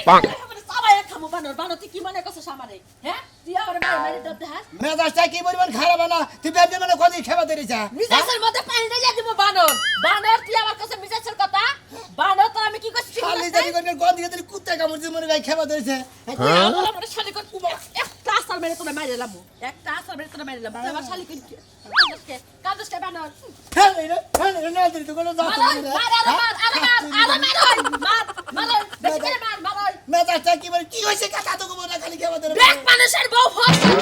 সবাই খামু বানর বানর তুই কি মনে করছিস আমারে হ্যাঁ তুই আমার মারে মারে দর দেখাস মেজাজটা কি পরিমাণ খারাপ না তুই বেবি মানে কোন খেবা ধরেছা মিজাজের মধ্যে পানি ঢেলে দিব বানর বানর তুই আমার কাছে মিজাজের কথা বানর তোর আমি কি করছি খালি জানি কোন কোন দিকে তুই কুত্তা কামড় দিয়ে মনে ভাই খেবা ধরেছে আমার আমার শালি কর একটা আসার মেরে তোরা মাইরে লামু একটা আসার মেরে তোরা মাইরে লামু আমার শালি কর কাদসকে বানর হ্যাঁ রে না তুই তো কোন যা মেজাজটা কি মানে কি হইছে কাকা তো কোন খালি খেবা ধরে ব্যাক মানুষের বউ ফসল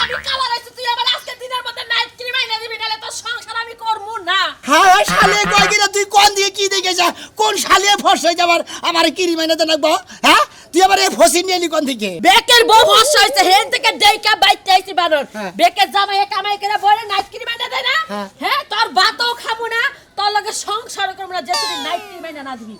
আমি কালার আইছি তুই আমার আজকে দিনের মধ্যে নাইট ক্রিম আইনা দিবি নালে তোর সংসার আমি করমু না হ্যাঁ শালে কই গিরা তুই কোন দিকে কি দেখেছ কোন শালে ফস হই যাবার আমার কি মাইনা দেন লাগবো হ্যাঁ তুই আবার এই ফসি নিয়ে নি কোন দিকে বেকের বউ ফসল হইছে হেন থেকে দেইকা বাইতে আইছি বানর বেকের জামাই কামাই করে বলে নাইট ক্রিম আইনা দেয় না হ্যাঁ তোর ভাতও খাবো না তোর লগে সংসার করব না যে তুই নাইট ক্রিম আইনা না দিবি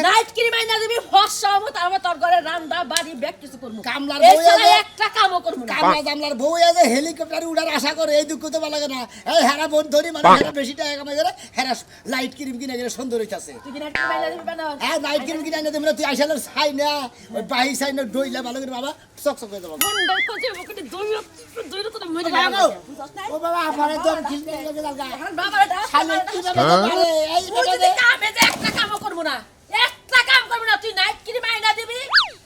নাইট ক্রিম আইনা দিবি ফসল মত আমি তোর ঘরে রান্না বাড়ি ব্যাগ কিছু করব কামলার এই বউ ছাড়া একটা কামও করব না কামলা জামলার বউ আছে হেলিকপ্টারে উড়ার আশা করে এই দুঃখ তো ভালো লাগে না এই হেরা বোন ধরি মানে হেরা বেশি টাকা কামাই করে হেরা লাইট ক্রিম কিনে গেলে সুন্দর হইতাছে তুই কি নাইট ক্রিম আইনা দিবি বানর হ্যাঁ নাইট ক্রিম কিনে এনে দেবো তুই আইসালের ছাই না ওই বাহি ছাই না ডইলা ভালো করে বাবা চকচক করে দেবো মন্ডল কোজে বকটি দইর তো মরে ও বাবা আমারে তো খিলতে লাগে লাগা বাবারে দাও শালে কি বাবা আরে এই তুই যদি কামে যে একটা কামও করব না একটা কাম করব না তুই নাইট ক্রিম আইনা দিবি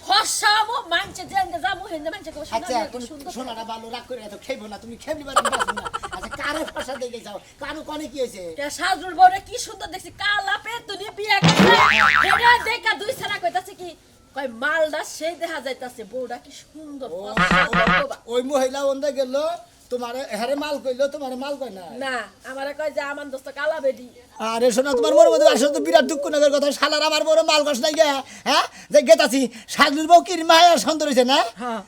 ফসামো মানছে জেঙ্গে যামু হেন্দে মানছে কো আচ্ছা সুন্দর সোনাটা ভালো রাগ করে এত খেইবো না তুমি খেমনি বাড়ি বাসো না আচ্ছা কারে ফসা দেখে যাও কারো কোনে কি হইছে কে সাজুর বউরে কি সুন্দর দেখছি কালা পে তুই বিয়া করছে এটা দেখা দুই ছাড়া কইতাছে কি কই মালদা সেই দেখা যাইতাছে বউটা কি সুন্দর ওই মহিলা ওন্দা গেল তোমারে হেরে মাল কইলো তোমারে মাল কই না না আমারে কই যে আমার দোস্ত কালা বেডি আরে শোনা তোমার মোর মধ্যে আসলে তো বিরাট দুঃখ নগর কথা শালার আমার বড় মাল কস নাই গে হ্যাঁ যে গেতাছি সাজুর বউ কি মায়া সুন্দর হইছে না হ্যাঁ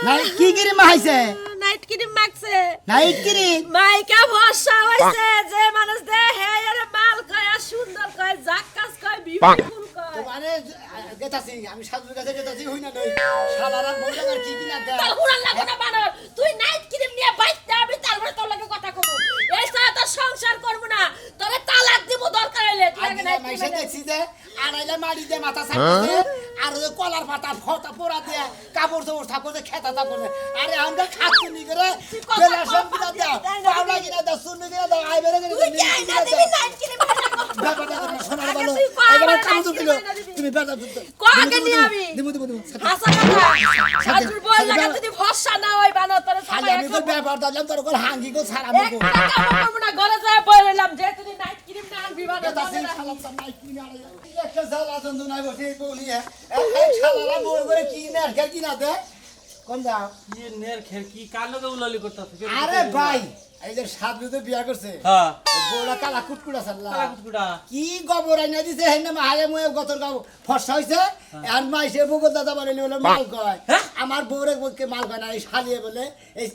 নাই কি গিরি মাইছে নাইট ক্রিম মাখছে নাইট গিরি মাইকা ভরসা হইছে যে মানুষ দে হে আরে মাল কয় আর সুন্দর কয় জাক্কাস কয় বিউটিফুল কয় তোমারে গেতাছি আমি সাজুর কাছে গেতাছি হই না নই শালার আর বড় আর কি কিনা দে তোর হুড়ান লাগো না বানর তুই নাইট ক্রিম নিয়ে বাইতে আমি তারপরে তোর লাগে কথা কব এই সাথে তো সংসার করব না তোরে তালাক দিব দরকার হইলে তুই আগে নাইট মাইছে ক্রিম দেখছি যে আড়াইলে মারি দে মাথা সাপছে আর ওই কলার পাতা ফটা পোড়া দিয়ে কাপড় চোপড় ঠাকুর দিয়ে খেতা তা করে আরে আমরা খাচ্ছি নি করে বেলা সব কিনা দাও পাওলা কিনা দাও সুন্নি কিনা দাও আই বেরে তুই কি আইনা দিবি নাইট ক্রিম ব্যাপারটা শোনা ভালো এবার কাম তো দিল তুমি বেলা কো আগে নি আমি দিব হাসা কথা সাজুর বই লাগা যদি ভরসা না হয় বানর তোরে খালি সবাই আমি তো ব্যাপার দিলাম তোর কোন হাঙ্গি কো ছাড়া এক মগো টাকা করব না ঘরে যায় বই রইলাম যে তুই নাইট ক্রিম না আনবি বানর এটা সেই খালাম তো নাই কি না একটা জ্বালা যন্ত্র নাই বসে বলি এই খালালা মোর করে কি না আর কি না দে কোন যাও কি নের খের কি কার লগে উলালি করতাছ আরে ভাই এই যে সাধু তো বিয়া করছে হ্যাঁ বড়া কালা কুটকুড়া সাল্লা কালা কুটকুড়া কি গোবর আইনা দিছে হেনে মায়ে ময়ে গতর গাও ফসা হইছে আর মাইসে বগর দাদা বানাইলে বলে মাল কয় আমার বউরে বউকে মাল কয় না এই শালিয়ে বলে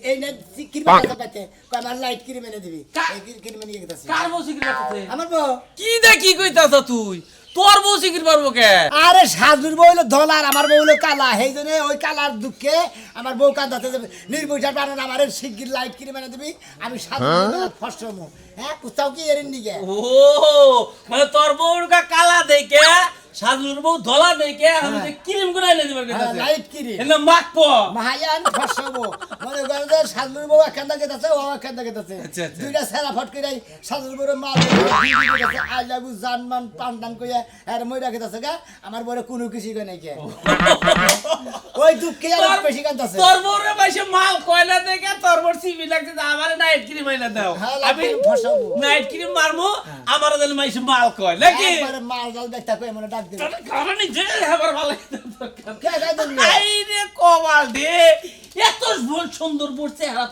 এই নে কিরমে কথা পাতে কয় আমার লাইট কিরমে এনে দিবি এই কিরমে নিয়ে গেতাছি কার বউ সিকির করতেছে আমার বউ কি দে কি কইতাছ তুই তোর বউ সিকির পারবো কে আরে সাধুর বউ হলো ধলার আমার বউ হলো কালা সেই জন্য ওই কালার দুঃখে আমার বউ কাঁদাতে যাবে নির্বৈশার বানান আমার শিগগির লাইট কিনে মেনে দিবি আমি সাধু ফসম হ্যাঁ কোথাও কি এরেন নিগে ও মানে তোর বউর কা কালা দেখে সাজুর বউ ধলা দেখে আমি যে ক্রিম গুনাই না দিবার কইতাছে লাইট কিনে এনা মাখবো মাহায়ান ফসম মনে করেন যে সাধুর বউ একখান থেকে গেছে ও একখান থেকে গেছে আচ্ছা। দুইটা সেরা ফট করে সাধুর বউর মাল আই লাভ ইউ জানমান পান্ডান কইয়া আর মই রাখে তাছে গা আমার বউরে কোনো কিছু কই নাই কে ওই দুঃখে আর বেশি কাঁদাছে তোর বউরে বাইসে মাল কয়লা দেখে তোর বউর সিবি লাগছে আমারে নাইট ক্রিম আইনা দাও হ্যাঁ, আমি ফসাবো নাইট ক্রিম মারমু আমার দিল মাইসে মাল কয় নাকি একবারে মাল জাল দেখতা কই মনে ডাক দিবে কারণ যে আবার ভালো কে গায় দিল আইরে কমাল দে এত সুন্দর বোর চেহারা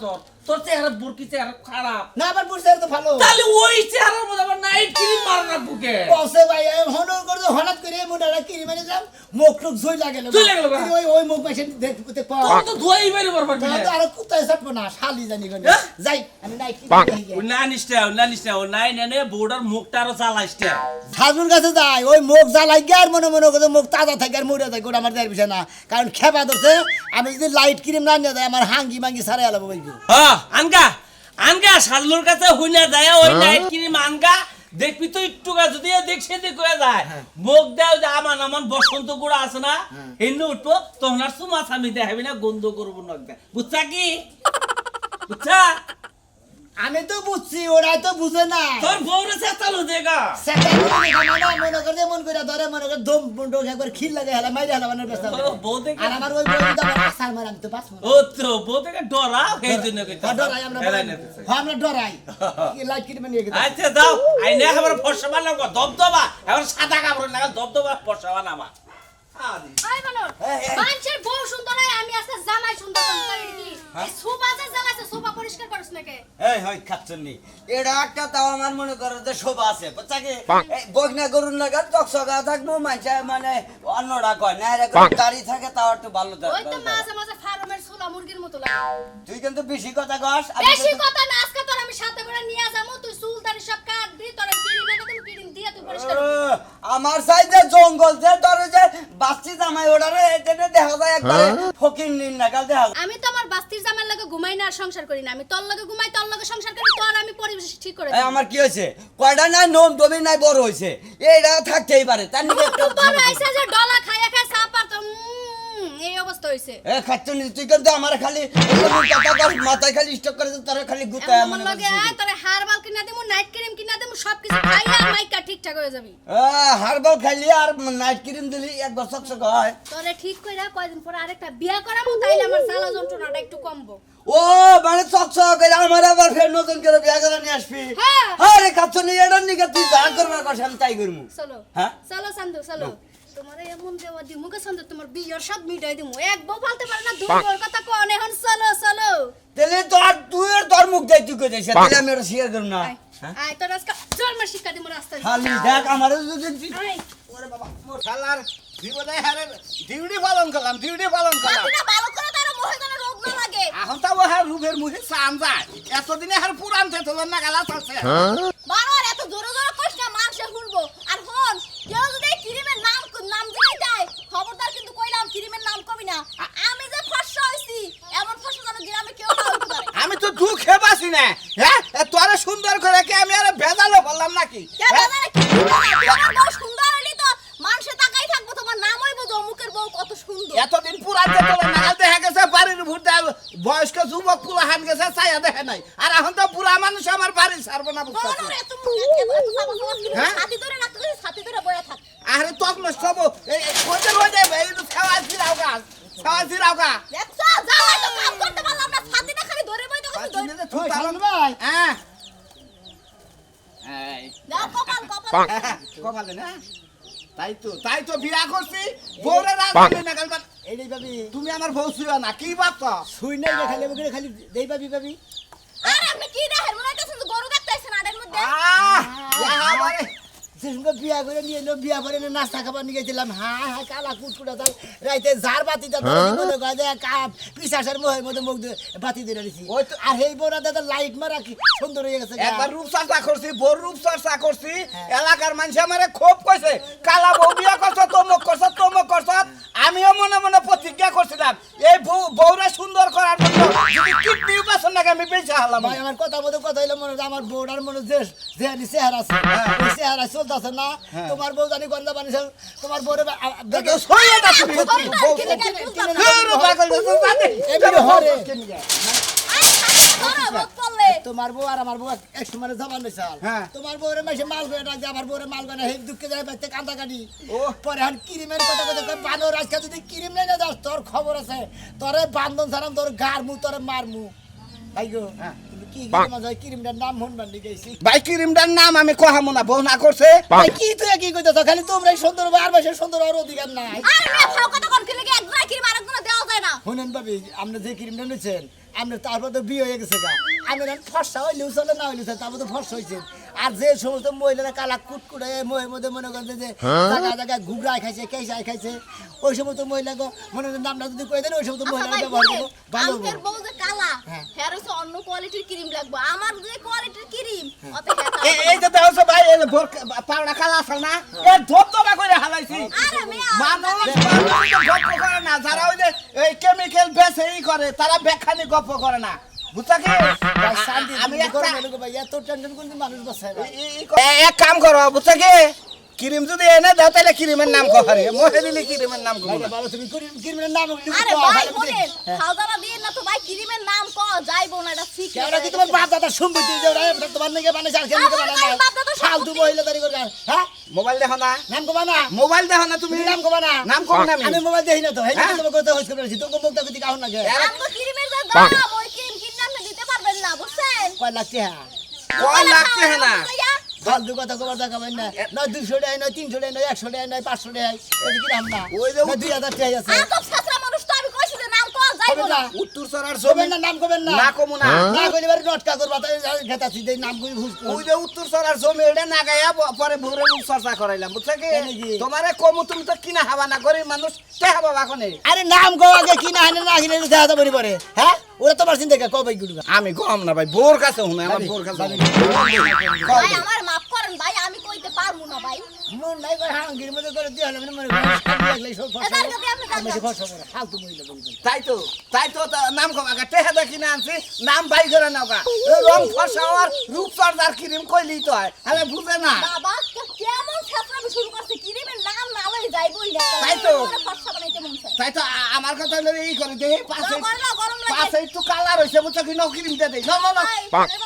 তোর চেহারা বোর কি চেহারা খারাপ না আবার বুঝতে তো ভালো তাহলে ওই চেহারার মধ্যে আবার নাইট ক্রিম মারনা বুকে বসে ভাই হনর করে হঠাৎ করে মুন্ডাটা কিরি মানে যাম মুখ টুক জই লাগেল জই লাগেল বা? ওই মুখ মাইছে দেখতে তোর পাও তো ধোয়াই বাইরে পারবা তো আর কুত্তায় ছাড়বো না শালি জানি গনি যাই আমি নাই কি ও না নিষ্টা ও নাই নেনে বোর্ডার মুখটা আরো চালাইছে সাজুর কাছে যাই ওই মুখ জ্বালাই গিয়ে মনে মনে করে মুখ তাজা থাকে আর মরে থাকে ওটা আমার দেয় বিষয় না কারণ খেপা ধরছে আমি যদি লাইট ক্রিম না নিয়ে যাই আমার হাঙ্গি মাঙ্গি সারে আলাবো বলবি আনগা সাজলুর কাছে হইনা যায় ওই নাইট ক্রিম আনগা দেখবি তো একটু যদি দেখছে দেখ হয়ে যায় মুখ দেও যে আমান আমান বসন্ত গুড়া আছে না এনে উঠবো তখন আর সুমা স্বামী দেখাবি না গন্ধ করবো নক দেয় বুঝছা কি বুঝছা আমি তো বুঝছি ওরাই তো বুঝে না তোর বউরে চেঁচালো দেখা মনে করে মন করে ধরে মনে করে দম বন্ধ একবার খিল লাগে হেলা মাইরে হেলা বানার ব্যস্ত বউ দেখে আর আমার ওই বউ তো আমার আসার মার আমি তো বাঁচব না ও তো বউ দেখে ডরা এই জন্য কইতা ডরাই আমরা আমরা ডরাই লাইট কিনে নিয়ে গেছে আচ্ছা দাও আইনে খাবার ফর্সা বানাবো দবদবা এবার সাদা কাপড় লাগা দবদবা ফর্সা বানাবা আই বানর মানুষের বউ সুন্দর হয় আমি আজকে জামাই সুন্দর সুন্দর কি এই সোফা যে জ্বালাছে সোফা পরিষ্কার করছ নাকি এই হয় খাচ্ছনি এটা একটা তাও আমার মনে করে যে শোভা আছে বুঝছাকে বগনা গরুর লাগা টকসগা থাকবো মাইছা মানে অন্যরা কয় না এরকম গাড়ি থাকে তাও একটু ভালো ওই তো মাঝে মাঝে ফার্মের ছোলা মুরগির মতো লাগে তুই কিন্তু বেশি কথা কস বেশি কথা না আজকে তোর আমি সাথে করে নিয়ে যাবো তুই চুল দাড়ি সব কাটবি তোর কিরিম এনে তুমি কিরিম দিয়ে তুই পরিষ্কার করবি আমার সাইডে জঙ্গল যে তোর যে বাচ্চি জামাই ওড়ারে এখানে দেখা যায় একবারে ফকির নিন না কাল দেখা আমি তো আমার বাস্তির জামার লগে ঘুমাই না আর সংসার করি না আমি তোর লগে ঘুমাই তোর লগে সংসার করি তোর আমি পরিবেশ ঠিক করে এই আমার কি হয়েছে কয়টা নাই নোম দমি নাই বড় হয়েছে এইটা থাকতেই পারে তার নিকে একটা বড় আইছে যে ডলা খায়া খায়া সাপার তো এই অবস্থা হইছে এ খাচ্ছনি তুই কিন্তু আমার খালি কথা কর মাথায় খালি স্টক করে তোর খালি গুতায় আমার লগে আয় তোরে হারবাল কিনা দেমু নাইট ক্রিম কিনা দেমু সব কিছু খাইয়া মাইকা ঠিকঠাক হয়ে যাবি হারবাল খাইলি আর নাইট ক্রিম দিলি একবার চকচক হয় তোরে ঠিক কইরা কয়দিন পর আরেকটা বিয়া করামু তাইলে আমার জ্বালা যন্ত্রণাটা একটু কমবো ও মানে চকচক করে আমার আবার ফের নতুন করে বিয়া করে নিয়ে আসবি হ্যাঁ। আরে খাচ্ছনি এটার নিকে তুই যা করবার কথা আমি তাই করবো চলো হ্যাঁ? চলো সান্দু চলো তোমার এমন দেওয়া দিমু কে সান্দু তোমার বিয়ের সব মিটাই দিমু এক বউ বলতে পারে না দুই বউর কথা কোন এখন চলো চলো তাহলে তুই তোর মুখ দেয় তুই কইছিস তাহলে আমি ওটা শেয়ার করব না আয়, আয় তোর আজকে জন্মের শিক্ষা দিমু রাস্তায় খালি দেখ আমার যদি আয়। ওরে বাবা শালার জীবনে হারে ডিউটি পালন করলাম আপনি না ভালো করে তার মোহে যেন রোগ না লাগে এখন তাও হার রূপের মুখে চান যায় এতদিনে হার পুরান তেতলের না গালা চলছে বারবার এত জোরে জোরে কইছ না মানুষে শুনবো আর হন কেউ যদি এই ক্রিমের নাম দিলেই দেয় খবরদার কিন্তু কইলাম ক্রিমের নাম কবি না আমি যে ফর্সা হইছি এমন ফর্সা যেন গ্রামে কেউ না হইতে পারে আমি তো দুঃখে বাসি না হ্যাঁ তোরে সুন্দর করে কি আমি আর ভেজালো বললাম নাকি কে বাজারে কি তোমার বউ সুন্দর হইলি তো মানুষে তাকাই থাকবো তোমার নাম হইবো তো অমুকের বউ কত সুন্দর এতদিন পুরান তেতলের না দেখা গেছে বাড়ির ভুট্টা বয়স্ক যুবক পুরা হান গেছে ছায়া দেখে নাই আর এখন তো পুরা মানুষ আমার বাড়ি ছাড়বো না বুঝতে বলো রে তুমি এত হ্যাঁ? ছাতি ধরে রাখতে ছাতি ধরে বয়া থাক আরে তক নষ্ট হবো এই কোজে রোজে এই তো খাওয়া ফিরাও গা দেখছো যাও তো কাম করতে পারলাম না ছাতিটা খালি ধরে বই দেখো ধরে ওই সালন ভাই হ্যাঁ দাও কপাল কপাল কপালে না তাই তো বিয়া করছি বউরে রাখবি না কাল এইটাই পাবি তুমি আমার বউ শুয়া না কি বাপ শুই নাই রে খালি বগরে খালি দেই পাবি পাবি আরে আপনি কি দেখেন মনে হইতাছে যে গরু দেখতেছেন আড়ের মধ্যে সে সঙ্গে বিয়া করে নিয়ে এলো বিয়া করে এনে নাস্তা খাবার নিয়ে গেছিলাম হ্যাঁ হ্যাঁ কালা কুটকুটা তাই রাইতে ঝাড় বাতিটা ধরে মনে করে যে কাপ পিসাসের মোহের মধ্যে মুখ দিয়ে বাতি ধরে দিছি আর এই বড় দাদা লাইট মারা কি সুন্দর হয়ে গেছে গা। একবার রূপচর্চা করছি বড় রূপচর্চা করছি এলাকার মানুষ আমারে খুব কইছে কালা বউ বিয়া করছ তমক করছ আমিও মনে মনে প্রতিজ্ঞা করছিলাম এই বউরা সুন্দর করার জন্য যদি কিডনি উপাসন নাকি আমি বেঁচে হলাম ভাই আমার কথা মতো কথা হইলো মনে হচ্ছে আমার বউটার মনে যে চেহারা আছে ওই চেহারা চলতেছে না তোমার বউ জানি গন্ধা বানিয়েছে তোমার বউরে দেখো সইয়াটা তুমি বউ এমনি হরে আই খালি ধরো রোদ পড়লে তোমার বউ আর আমার বউ এক সময় জবান নিছাল হ্যাঁ। তোমার বউরে মাসে মাল করে ডাক আমার বউরে মাল করে হেই দুঃখে যায় বাইতে কান্দা কাটি ও পরে হান ক্রিমের কথা কথা কই বানর আজকে যদি ক্রিম নাই না দাস তোর খবর আছে তোরে বান্ধন ছাড়াম তোর গার মু তোরে মার মু ভাই গো তুমি কি কি মজা ক্রিমটার নাম হনবান দিয়েছি ভাই ক্রিমটার নাম আমি কহামো না বউ না করছে ভাই কি তুই কি কইতাছ খালি তোমরাই সুন্দর আর বেশি সুন্দর আর অধিকার নাই আর মে ফাও কথা কোন কি লাগে একবার কি আরেকবার দেওয়া যায় না শুনেন ভাবি আপনি যে ক্রিমটা নিছেন আপনি তারপর তো বিয়ে হয়ে গেছে গা আমি ফর্সা হইলেও চলে না হইলেও চলে তারপর তো ফর্সা হয়েছে আর যে সমস্ত মহিলারা কালা কুটকুটে মোহের মধ্যে মনে করছে যে জায়গা জায়গায় ঘুগড়ায় খাইছে কেসাই খাইছে ওই সমস্ত মহিলা মনে নামটা যদি কয়ে দেন ওই সমস্ত মহিলারা ব্যবহার করবো ভালো হবে। আঙ্কের বউ যে কালা হের হচ্ছে অন্য কোয়ালিটির ক্রিম লাগবে আমার যে কোয়ালিটির ক্রিম অত এই যে দেখো ভাই এই ভোর পাউডা কালা আছে না এর ধপধপা করে হালাইছি আরে মিয়া মানুষ গপ্প করে না যারা ওই যে এই কেমিক্যাল বেচে করে তারা বেখানি গপ্প করে না বুঝছা কি ভাই শান্তি আমি আমি একটা করব না ভাই এত টেনশন কোন মানুষ বাঁচায় ভাই এক কাম করো বুঝছা কি ক্রিম যদি এনে দাও তাহলে ক্রিমের নাম কো আরে মোহে দিলে ক্রিমের নাম কো ভাই বাবা তুমি কিরমের নাম লিখো আরে ভাই শুনেন খাওয়া দিন না তো ভাই ক্রিমের নাম ক যাইবো না এটা ঠিক কেওড়া কি তোমার বাপ দাদা সম্পত্তি যে ওরা তোমার নাকি বানাইছে আর কেন বানাই না বাপ দাদা ফালতু মহিলা দাঁড়ি করে হ্যাঁ মোবাইল দেখো না নাম কবা না মোবাইল দেখো না তুমি তুমি নাম কবা না নাম কব না আমি মোবাইল দেখি না তো হেই হ্যাঁ? তোমার কথা হইছে বলেছি তোমার মুখটা কইতে কাহন না গে আমগো ক্রিমের যে দাম ওই ক্রিম কিনে আপনি দিতে পারবেন না বুঝছেন কয় লাগছে হ্যাঁ কয় লাগতে হে না ফালতু কথা কবার দরকার হয় না না 200 টাকা নয় 300 টাকা নয় 100 টাকা নয় 500 টাকা এই কি দাম না ওই যে 2000 টাকা আছে আ তো ছাত্র মানুষ তো আমি কইছি যে নাম ক যাইবো হবে না না উত্তর সরার কবেন জমি না নাম কবেন না না কমু না না কইলে বারে নটকা করবা তাই খেতাছি দেই নাম কই ভুল ওই যে উত্তর সরার জমি এটা না গায়া পরে ভোরে চর্চা করাইলাম বুঝছো কি কেন কি? তোমারে কমু তুমি তো কিনা হবা না গরিব মানুষ কে হবা বাকনে আরে নাম কও আগে কি না হানে না কিনে দেখা যাবে পরে হ্যাঁ ওরা তোমার চিন্তা কে কবে গুলো আমি গম না ভাই বোর কাছে হুনে আমার বোর কাছে ভাই আমার মাফ করেন ভাই আমি কইতে পারমু না ভাই মন নাই করে হাঙ্গির মধ্যে করে দিয়ে হলো মনে লাগলে সব এদার যদি আপনি আমি জানতেন ফসল করে ফালতু মহিলা বলবেন তাই তো নাম কম আগে টেহা দেখি না আনছি নাম বাই করে নাও রং ফসাওয়ার রূপ চর্চার ক্রিম কইলি তো হয় আমি বুঝে না বাবা কেমন ছাত্র শুরু করছে ক্রিমের নাম না লই যাইবই না তাই তো। ফসা বানাইতে মন চায় তাই তো আমার কথা হলো এই করে দে পাশে গরম লাগে পাশে একটু কালার হইছে বুঝছো কি নো ক্রিমটা দেই না না না ভাই,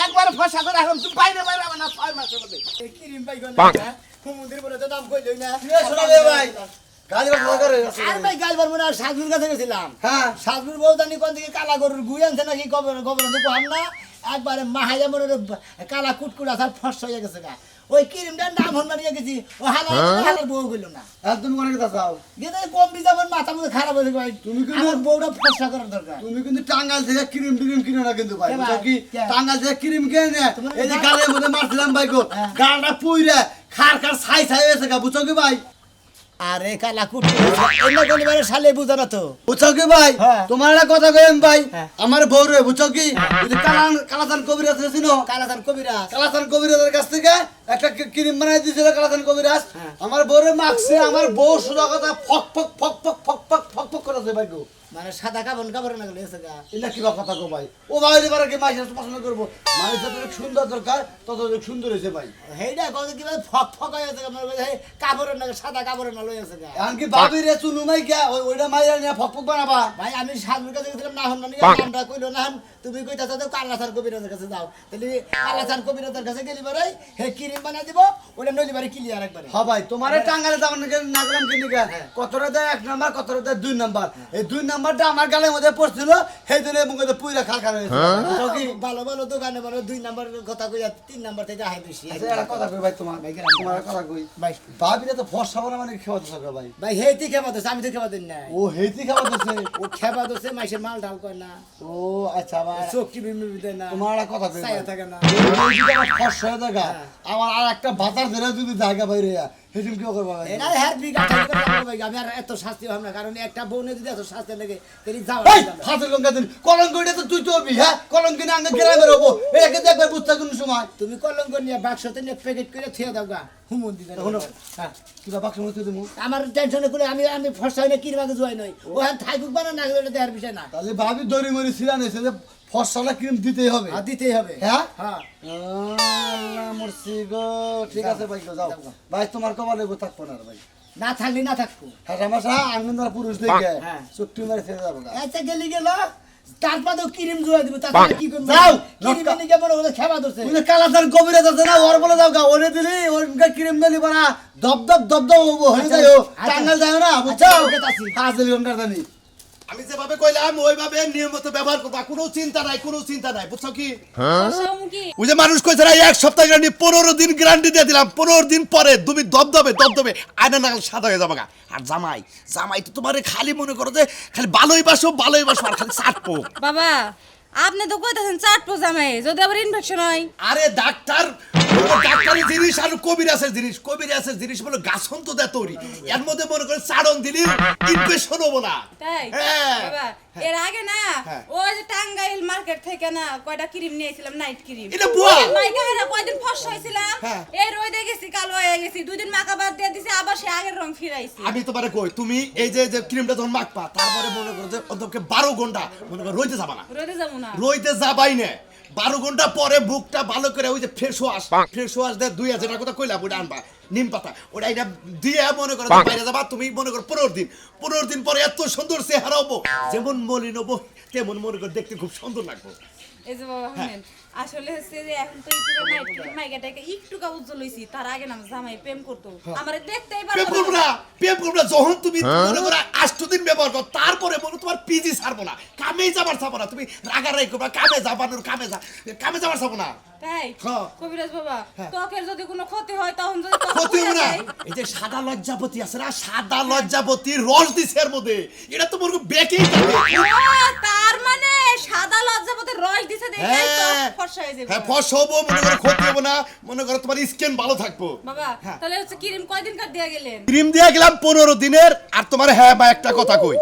একবার ফসা করে এখন তুমি বাইরে বাইরে আমার না 6 মাসের মধ্যে এই ক্রিম পাই কোন না সমুদ্রের বলে তো নাম কইলই না শোনাবে ভাই কাজে বাজ করে আর ভাই গালবার মনে সাজুর কাছে গেছিলাম হ্যাঁ সাজুর বউদানি কোন দিকে কালা গরুর গুই আনছে নাকি গোবর গোবর তো কম না একবারে মাহাইয়া মনে কালা কুটকুট আছে ফর্স হয়ে গেছে গা ওই ক্রিমটার নাম হন মারিয়া গেছি ও হালার বউ কইল না আর তুমি কোন কথা চাও গেতে কম দিতে আমার মাথা মধ্যে খারাপ হয়েছে ভাই তুমি কিন্তু- আমার বউটা ফর্সা করার দরকার তুমি কিন্তু টাঙ্গাল থেকে ক্রিম টিম কিনো না কিন্তু ভাই কে ভাই? বুঝছো কি কে? টাঙ্গাল থেকে ক্রিম কিনে নে তোমার এই যে গা- গালের মধ্যে মারছিলাম ভাই গো হ্যাঁ। গালটা পুইরে খার খার ছাই ছাই হয়েছে গা বুঝছো কি ভাই আরে কালা কুটকুট এনে কোনবারে শালে বুঝা না তো বুঝছো কি ভাই হ্যাঁ। তোমার একটা কথা কইম ভাই হ্যাঁ। আমার বউ রে বুঝছো কি এই যে কালাতান কবিরাজ রে চিনো কালাতান কবিরাজ কালাতান কবিরাজের কাছ থেকে একটা ক্রিম বানাই দিয়েছিল কালাতান কবিরাজ হ্যাঁ। আমার বউরে মাখছে আমার বউ সুদা কথা ফক ফক ফক ফক ফক ফক ফক ফক করেছে ভাই গো মানে সাদা কাবন কাবর না গেলে এসে গা এটা কি কথা কো ভাই ও ভাই এবারে কি মাইসের পছন্দ করবো মানে যতটুকু সুন্দর দরকার ততটুকু সুন্দর হয়েছে ভাই হেইডা কত কি ভাই ফক ফক হয়ে আছে আমার কাছে কাপড়ের না সাদা কাপড়ের না লই আছে গা এমনকি ভাবি রে চুনু মাই গিয়া ওইটা মাইরা নিয়ে ফক ফক বানাবা ভাই আমি সাজুর কাছে গেছিলাম না হন না নামটা কইলো না হন তুমি কইতাছ তো কালাসার কবিরাজের কাছে যাও তাহলে কালাসার কবিরাজের কাছে গেলি বারে হে ক্রিম বানাই দিব ওটা নইলি বারে ক্লিয়ার একবারে হ্যাঁ ভাই তোমারে টাঙ্গালে যাবার না গেলাম কিনি গা কতটা দেয় 1 নাম্বার কতটা দেয় 2 নাম্বার এই 2 নাম্বারটা আমার গালের মধ্যে পড়ছিল সেই জন্য মুখে পুইরা খাল খাল হয়েছে বুঝছো কি? ভালো ভালো দোকানে বলো 2 নাম্বার কথা কইয়া 3 নাম্বার থেকে হাই বেশি আচ্ছা, একটা কথা কই ভাই তোমার তোমার একটা কথা কই ভাই ভাবিরে তো ফর্সা বলা মানে খেওয়াতে থাকবে ভাই ভাই হেতি খেবা দোস আমি তো খেবা দিন না ও হেইতি খাওয়াতেছে ও খেবা দোসে মাইসের মাল ডাল কয় না ও আচ্ছা ভাই চোখ কি বিমি বিদে না তোমার একটা কথা কই ভাই। ছায়া থাকে না ফর্সা হয়ে থাকা আমার আর একটা ভাতার ধরে যদি জায়গা বাইরে হেদিন কি করবা ভাই এরা হের বিঘা টাকা ভাই আমি আর এত শাস্তি হবে না কারণ একটা বউনে যদি এত শাস্তি লাগে তেরি যাওয়া এই হাতের লঙ্কা দিন কলঙ্ক এটা তো তুই তো হবি হ্যাঁ কলঙ্ক না আগে গ্রামের হবো এটাকে তো একবার বুঝতে কোন সময় তুমি কলঙ্ক নিয়ে বাক্সতে নিয়ে প্যাকেট করে থুয়ে দাও গা হুমন দিবে শোনো হ্যাঁ কিবা বাক্স মধ্যে তুমি আমার টেনশনে করে আমি ফসা হইলে কিরমাকে জয় নই ও হ্যাঁ থাকুক বানা না গেলে দেহার বিষয় না তাহলে ভাবি দড়ি মরি ছিলা নেছে যে ফসলা ক্রিম দিতেই হবে আর দিতেই হবে হ্যাঁ হ্যাঁ আল্লাহ মরছি গো ঠিক আছে ভাই গো, যাও ভাই তোমার কপালে গো থাকবো না আর ভাই না থাকলে না থাকবো হাসামাশা আনন্দার পুরুষ দেখে হ্যাঁ। চুক্তি মারি ফেলে যাবো গা। আচ্ছা গেলি গেল তারপরেও ক্রিম জুয়া দিব তারপরে কি করবো যাও, ক্রিম নটকা। নিয়ে কেমন ওদের খেবা ধরছে ওই যে কালাতার কবিরাজ আছে না ওর বলে যাও গা ওরে দিলি ওর ক্রিম দিলি বানা দব দব দব দব হবো হয়ে আচ্ছা, যাও আচ্ছা। টাঙ্গাল যাও না বুঝছো আচ্ছা, ওকে তাছি। হাজির ঘন্টা জানি আমি যেভাবে কইলাম ওইভাবে নিয়মিত ব্যবহার করবা কোনো চিন্তা নাই বুঝছো কি ওই যে মানুষ কইছে না 1 সপ্তাহ গ্যারান্টি 15 দিন গ্যারান্টি দিয়ে দিলাম 15 দিন পরে তুমি দবদবে আয়না নাগাল সাদা হয়ে যাবে গা। আর জামাই তো তোমারে খালি মনে করো যে খালি ভালোই বাসো আর খালি চাটপো বাবা আপনি তো কইতাছেন চাটপো জামাই যদি আবার ইনফেকশন হয় আরে ডাক্তার ডাক্তারি জিনিস আর কবিরাজের জিনিস বলে গাছন তো দেয় তৈরি এর মধ্যে মনে করে চারণ দিলি ইনফেকশন হবো না তাই হ্যাঁ। বাবা এর আগে না হ্যাঁ। ওই যে টাঙ্গাইল মার্কেট থেকে না কয়টা ক্রিম নিয়েছিলাম নাইট ক্রিম এটা বুয়া। মাইকা হেরা কয়দিন ফর্সা হয়েছিলাম হ্যাঁ। এই রোদে গেছি কালো হয়ে গেছি 2 দিন মাকা বাদ দিয়ে দিছি আবার সে আগের রং ফিরাইছি আমি তোমারে কই তুমি এই যে ক্রিমটা যখন মাখবা তারপরে মনে করো যে অন্তকে 12 ঘন্টা মনে করো রইতে যাবা না রোদে যাবো না রইতে যাবাই না 12 ঘন্টা পরে মুখটা ভালো করে ওই যে ফ্রেশ ওয়াশ দিয়ে 2000 টাকা কথা কইলা ওটা আনবা নিম পাতা ওটা এটা দিয়ে মনে করো যে বাইরে যাবা তুমি মনে করো 15 দিন পরে এত সুন্দর চেহারা হবো যেমন মলিন হবো তেমন মনে করো দেখতে খুব সুন্দর লাগবে এই যে বাবা শুনেন আসলে হচ্ছে যে এখন তো একটু নাইট ক্রিম মাইকাটাকে একটু কা উজ্জ্বল হইছি তার আগে না আমার জামাই প্রেম করতো আমারে দেখতেই প্রেম পারতো না করবো না যখন তুমি মনে করো 8 দিন ব্যবহার করো তারপরে মনে তোমার পিজি ছাড়বো না কামেই যাবার ছাড়বো না তুমি রাগারাগি করবা কামে যাবার ছাড়বো না তাই হ্যাঁ। কবিরাজ বাবা হ্যাঁ। ত্বকের যদি কোনো ক্ষতি হয় তখন যদি ত্বক ক্ষতি হবে পুড়ে না যায়, এই যে সাদা লজ্জাপতি আছে না সাদা লজ্জাপতি রস দিছে এর মধ্যে এটা তো মনে করো বেকেই যাবে ও, তার মানে সাদা লজ্জাপতির রস দিছে দেখে তো ফর্সা হয়ে যাবে হ্যাঁ ফস হবো মনে করো ক্ষতি হবো না মনে করো তোমার স্কিন ভালো থাকবো বাবা হ্যাঁ। তাহলে হচ্ছে ক্রিম কয়দিন কার দিয়া গেলেন ক্রিম দিয়ে গেলাম 15 দিনের আর তোমার হ্যাঁ বা একটা কথা কই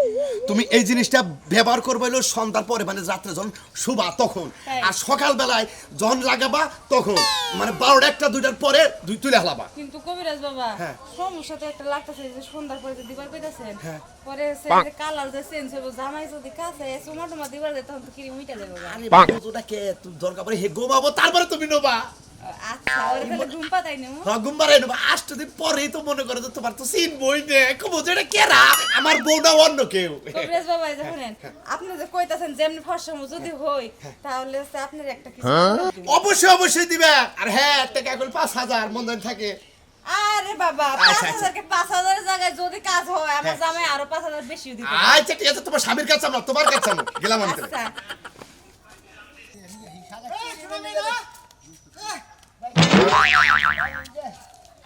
তুমি এই জিনিসটা ব্যবহার করবে হলো সন্ধ্যার পরে মানে রাত্রে যখন শুবা তখন হ্যাঁ। আর সকাল বেলায় যখন লাগাবা তখন মানে 12টা 1টা 2টার পরে দুই তুলে হালাবা কিন্তু কবিরাজ বাবা হ্যাঁ। সমস্যা তো একটা লাগতেছে যে সন্ধ্যার পরে যে দিবার কইতাছেন হ্যাঁ। পরে সে যে কালার যে চেঞ্জ হবে জামাই যদি কাছে সুমা টুমা দিবার দেয় তখন তো ক্রিম উইটা যাবে বাবা। আরে বুঝোটা কে তুমি দরকার পড়ে হে ঘুমাবো তারপরে তুমি নোবা আচ্ছা ওরে তাহলে ঘুম পাতাই নেবো হ্যাঁ ঘুমবারে নোবা 8 দিন পরেই তো মনে করো যে তোমার তো সিন বই নে বুঝো এটা কেরা আমার বউ না অন্য কেউ কবিরাজ বাবা এই যে শুনেন আপনি যে কইতাছেন যেমনি ফর্সা যদি হই তাহলে হচ্ছে আপনার একটা কিছু অবশ্যই দিবে আর হ্যাঁ টাকা এখন 5000 মন্দন থাকে আরে বাবা আচ্ছা, 5000 কে 5000 এর জায়গায় যদি কাজ হয় আমার জামাই আরো 5000 বেশি দিবে আচ্ছা ঠিক আছে তোমার স্বামীর কাছে আমরা তোমার কাছে আমরা গেলাম আমি আচ্ছা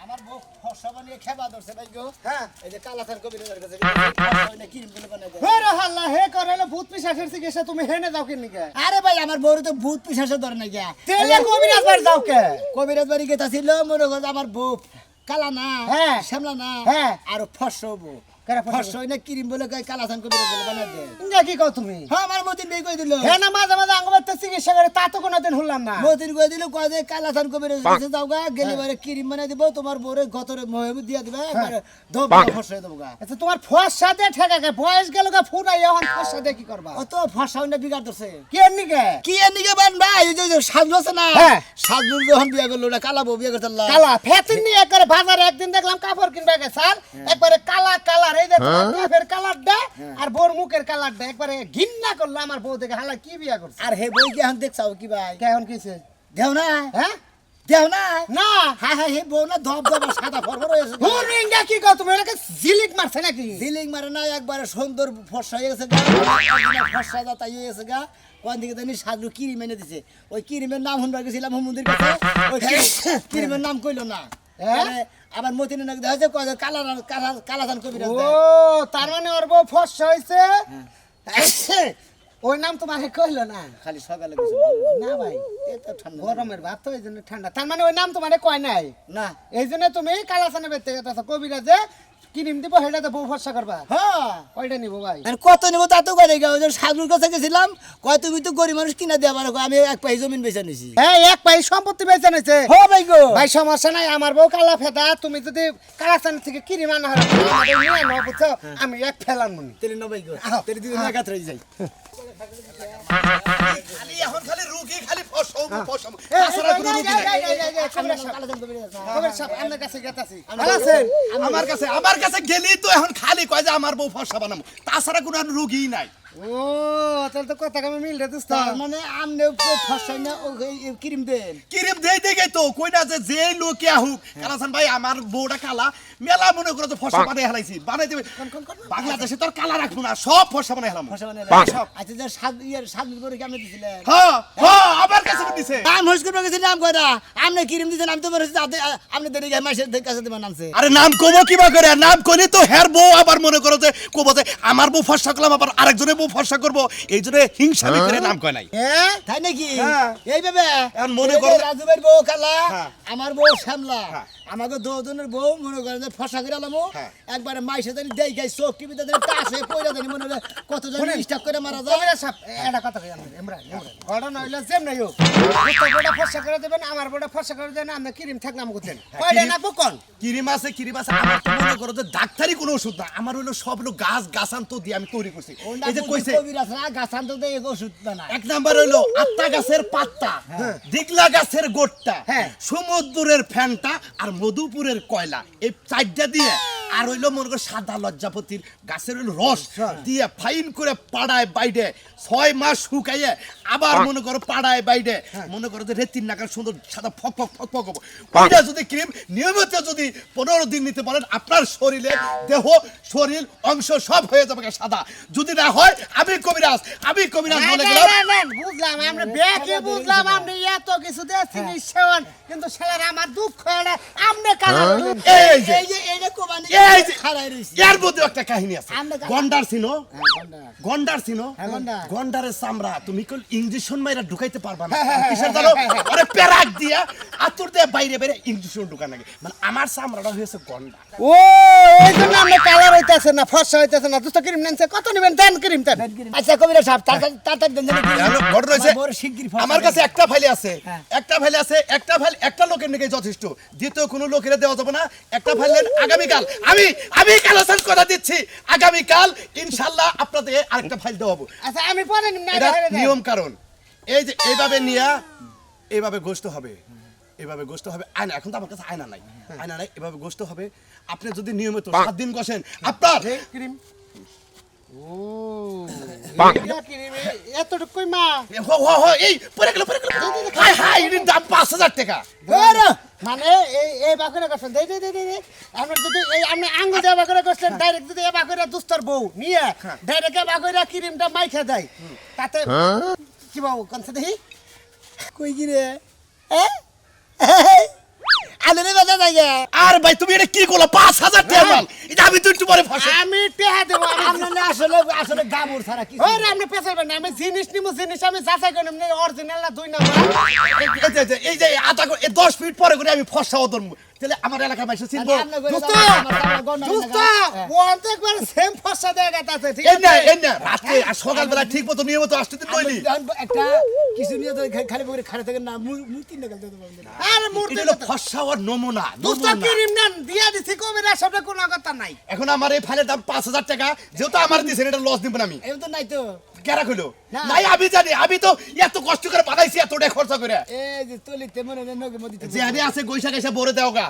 আমার বউ ফর্সা বানিয়ে খেবা ধরছে ভাই গো হ্যাঁ এই যে কালাথার কবিরাজের কাছে ফর্সা বানিয়ে ক্রিম গুলো বানাই দেয় হে রে হাল্লা হে করে ভূত পিশাচের চিকিৎসা তুমি হেনে যাও কেন নিকে আরে ভাই আমার বউর তো ভূত পিশাচে ধরে না গিয়া তেলে কবিরাজ বাড়ি যাও কে কবিরাজ বাড়ি গেতা ছিল মনে করো আমার বউ কালা না হ্যাঁ। শ্যামলা না হ্যাঁ। আর ফর্সা হবো কেরা ফর্সা? ফর্সা না ক্রিম বলে কয় কালাথান কবিরাজ বলে বানাই দেয় ইঙ্গা কি কও তুমি হ্যাঁ আমার মতিন বেই কই দিল হে না মাঝে মাঝে আঙ্গবাতে চিকিৎসা করে তা তো কোনোদিন শুনলাম না মতিন কই দিল কয় যে কালাথান কবিরাজ কাছে যাও গা গেলে বারে ক্রিম বানাই দিব তোমার বউরে গতরে মহে দিয়া দিবা একবারে ধোবা ফর্সা হয়ে দেবো গা আচ্ছা তোমার ফর্সা দিয়ে ঠেকাকে বয়স গেল গা ফুটাই এখন ফর্সা দিয়ে কি করবা অত ফর্সা হইনা বিগাড় ধরছে কে নিকে কি এর নিকে বান ভাই এই যে সাজু আছে না হ্যাঁ। সাজু যখন বিয়া করলো না কালা বউ বিয়া করতে কালা ফেতিন নিয়ে একবারে বাজারে একদিন দেখলাম কাপড় কিনবে গেছাল একবারে কালা কালার এই যে কাপের কালারটা আর বোর মুখের কালারটা একবারে ঘিন্না করলো আমার বউ দেখে হালা কি বিয়া করছে আর হে বই কি এখন দেখছাও কি ভাই কেমন কিছে দেও না হ্যাঁ দেও না না হ্যাঁ হ্যাঁ হে বউ না ধপ ধপ আর সাদা ফরফর হয়েছে হুরিঙ্গা কি কও তুমি এটাকে জিলিক মারছে নাকি দিলিং মারে না একবারে সুন্দর ফর্সা হয়ে গেছে গা ফর্সা যা তাই হয়ে গেছে গা কোন দিকে জানি সাজু কিরিম এনে দিছে ওই কিরিমের নাম শুনবার গেছিলাম হুমুন্দির কাছে ওই কিরিমের নাম কইলো না হ্যাঁ? আবার মতিনে নাকি দেখা যায় কয় কালা কালাদান কবিরাজ ও দেয়। তার মানে ওর বউ ফর্সা হইছে ওই নাম তোমাকে কইলো না খালি সকালে গেছে না ভাই এ তো ঠান্ডা গরমের ভাত তো এই জন্য ঠান্ডা তার মানে ওই নাম তোমারে কয় নাই না এই জন্য তুমি কালাসানে বেতে গেছো কবিরাজে কিনিম দিব সেটাতে বউ ফর্সা করবা হ্যাঁ কয়টা নিব ভাই আর কত নেবো তা তো করে গেছে সাজুর কাছে গেছিলাম কয় তুমি তো গরিব মানুষ কিনা দেওয়া পারো আমি এক পাই জমিন বেচে নিছি হ্যাঁ এক ভাই সম্পত্তি বেচে নিছে হো ভাই গো ভাই সমস্যা নাই আমার বউ কালা ফেদা তুমি যদি কালাসান থেকে কিনিম আনা হয় আমাদের নিয়ে নাও বুঝছো আমি এক ফেলান মনি তেলে ন ভাই গো তেলে দিদি নাগাত রয়ে যাই খালি এখন খালি রুগী খালি ফসম এই, তাছাড়া কোনো রুগী নাই কবিরাজ সাহেব, কালাদান কবিরাজ কবিরাজ সাহেব, আপনার কাছে গেতাছি। ভালো আছেন? আমার কাছে গেলেই তো এখন খালি কয় যে আমার বউ ফসা বানাবো তাছাড়া কোনো রুগী নাই ও তাহলে তো কথা আমি মিল রে দোস্ত তার মানে আমনে ফসাই না ও ক্রিম দেন কিরিম দেই দেই তো কই না যে লোকে আহুক কালাসান ভাই আমার বউটা কালা মেলা মনে করে তো ফসা বানাই হেলাইছি বানাই দেবে বাংলাদেশে তোর কালা রাখবো না সব ফসা বানাই হেলাম ফসা মানে আচ্ছা যে সাত করে কেমন দিছিলেন হ্যাঁ হ্যাঁ আমার কাছে দিছে নাম হোস করে গেছে নাম কয়টা আমনে ক্রিম দিছেন আমি তো বলে আপনি দেরি গায় মাসের কাছে দেবেন নামছে আরে নাম কবো কিবা করে নাম করি তো হের বউ আবার মনে করো যে কবো যে আমার বউ ফসা করলাম আবার আরেকজনের বউ ফর্সা করবো এই জন্য হিংসামি করে নাম কয় নাই হ্যাঁ তাই নাকি এইভাবে এখন মনে করো রাজু ভাইয়ের বউ কালা হ্যাঁ। আমার বউ শ্যামলা আমাকে দুজনের বউ মনে করেন যে ফসা করে আলাম একবারে মাইসে জানি দেই গাই চোখ টিভিতে জানি টাস হয়ে পয়লা জানি মনে হয় কত জানি ডিস্টার্ব করে মারা যায় কবিরাজ সাহেব একটা কথা কই আমরা ইমরান ঘটনা হইলো যেম নাই হোক বড় ফসা করে দেবেন আমার বড় ফসা করে দেন আমরা ক্রিম থাকলাম করতেন কয়টা না কোন কিরিম আছে আমার তো মনে করো যে ডাক্তারি কোনো ওষুধ না আমার হলো সব হলো গাছ গাছান্ত দিয়ে আমি তৈরি করছি এই যে কইছে কবিরাজ না গাছান তো দেই ওষুধ না এক নাম্বার হইলো আত্তা গাছের পাত্তা দিগলা গাছের গোট্টা সমুদ্রের ফ্যানটা আর মধুপুরের কয়লা এই চারটা দিয়ে আর হইলো মনে করো সাদা লজ্জাপতির গাছের হইলো রস দিয়ে ফাইন করে পাড়ায় বাইডে 6 মাস শুকাইয়ে আবার মনে করো পাড়ায় বাইডে মনে করো যে রেতির নাকার সুন্দর সাদা ফক ফক ফক ফক ওইটা যদি ক্রিম নিয়মিত যদি 15 দিন নিতে পারেন আপনার শরীরে দেহ শরীর অংশ সব হয়ে যাবে সাদা যদি না হয় আমি কবিরাজ বলে গেলাম বুঝলাম আমরা বেকে বুঝলাম আমরা এত কিছু দেখছি সেওয়ান কিন্তু শালার আমার দুঃখ এটা আমনে কালা এই যে এই যে কোবানি এই যে খাড়াই রইছি এর মধ্যে একটা কাহিনী আছে গন্ডার চিনো গন্ডার। গন্ডারের চামড়া তুমি কল ইঞ্জেকশন মাইরা ঢুকাইতে পারবা না কিসের জানো আরে পেরাক দিয়া আতুর দিয়ে বাইরে বাইরে ইঞ্জেকশন ঢুকান লাগে মানে আমার চামড়াটা হয়েছে গন্ডার ও এই জন্য আমরা কালার হইতাছে না ফসা হইতাছে না দুটো ক্রিম নেনছে কত নেবেন দেন ক্রিম দেন আচ্ছা কবিরাজ সাহেব তাড়াতাড়ি দেন জানি ঘটনা হয়েছে বড় শিগগির আমার কাছে একটা ফাইল আছে একটা ফাইল একটা লোকের নাকি যথেষ্ট দ্বিতীয় কোনো লোকের দেওয়া যাবে না একটা ফাইল নেন আগামীকাল আমি কালেকশন করে দিচ্ছি আগামীকাল ইনশাআল্লাহ আপনাদের আরেকটা ফাইল দেওয়া হবে আচ্ছা আমি পরে নিম না এটা নিয়ম কারণ এই যে এইভাবে নিয়া এইভাবে গোস্ত হবে আয়না এখন তো আমার কাছে আয়না নাই এভাবে গোস্ত হবে আপনি যদি নিয়মিত 7 দিন বসেন আপনার ক্রিম ও এটা ক্রিম এতটুকুই মা এই পড়ে গেল হাই এর দাম 5000 টাকা মানে এই বাকরে করছেন দে আমরা যদি এই আমি আঙ্গুল দেওয়া বাকরে করছেন ডাইরেক্ট যদি এই বাকরে দুস্তর বউ নিয়ে ডাইরেক্ট বাকরে ক্রিমটা মাইখা দেয় তাতে কি বাবু কোনছে দেখি কই গিরে আলরে বাজা যায় আর ভাই তুমি এটা কি করলা 5000 টাকা মাল এটা আমি তো একটু পরে ফসে আমি টেহা দেব আমরা আসলে গাবুর ছাড়া কি ওরে আপনি পেছাবেন না আমি জিনিস নিমু জিনিস আমি যাচাই করলাম না অরিজিনাল না 2 নাম্বার এই যে আধা 10 মিনিট পরে করে আমি ফসাও ধরব তাহলে আমার এলাকার মানুষ চিনবো দোস্ত ওয়ান্ট একবার সেম ফসা দেয়া গেছে ঠিক এই না রাতে আর সকালবেলা ঠিক মতো নিয়মিত আসতে দিন কইলি একটা কিছু নিয়ে তো খালি বলে খাড়া থেকে না মূর্তি না গেল আরে মূর্তি এটা হলো ফসাওয়ার নমুনা দোস্ত ক্রিম না দিয়া দিছি কবে না সবটা কোনো কথা নাই এখন আমার এই ফাইলের দাম 5000 টাকা যেহেতু আমার দিছেন এটা লস দিব না আমি এই তো নাই তো কেরা কইলো নাই আমি জানি আমি তো এত কষ্ট করে বানাইছি এত টাকা খরচ করে এই যে তলিতে মনে হয় নগে মধ্যে যে আমি আছে গৈসা গাইসা বরে দেওগা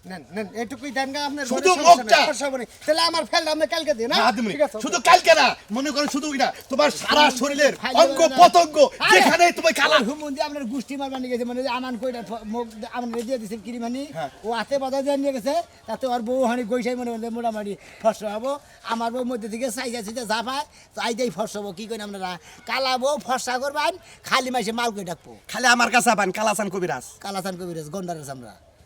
নেন এটুকুই দেন গা আপনার শুধু মুখটা। তাহলে আমার ফেলটা আপনি কালকে দিন না ঠিক আছে শুধু কালকে না মনে করো শুধু এটা তোমার সারা শরীরের অঙ্গ প্রত্যঙ্গ যেখানে তুমি কালা হুমন্দি আপনার গুষ্টি মারবা নিয়ে গেছে মানে যে আমান কইটা মুখ আমান দিয়ে দিয়েছেন কিরিমানি ও হাতে বাধা দিয়ে নিয়ে গেছে তাতে ওর বউ হানি গৈসাই মনে হলে মোটামুটি ফসল হবো আমার বউ মধ্যে থেকে চাইজা যা পায় চাই যাই ফসল হবো কি করেন আপনারা কালা বউ ফসা করবেন খালি মাসে মাল কই ডাকবো খালি আমার কাছে আবান কালাসান কবিরাজ কালাসান কবিরাজ গন্ডারের আমরা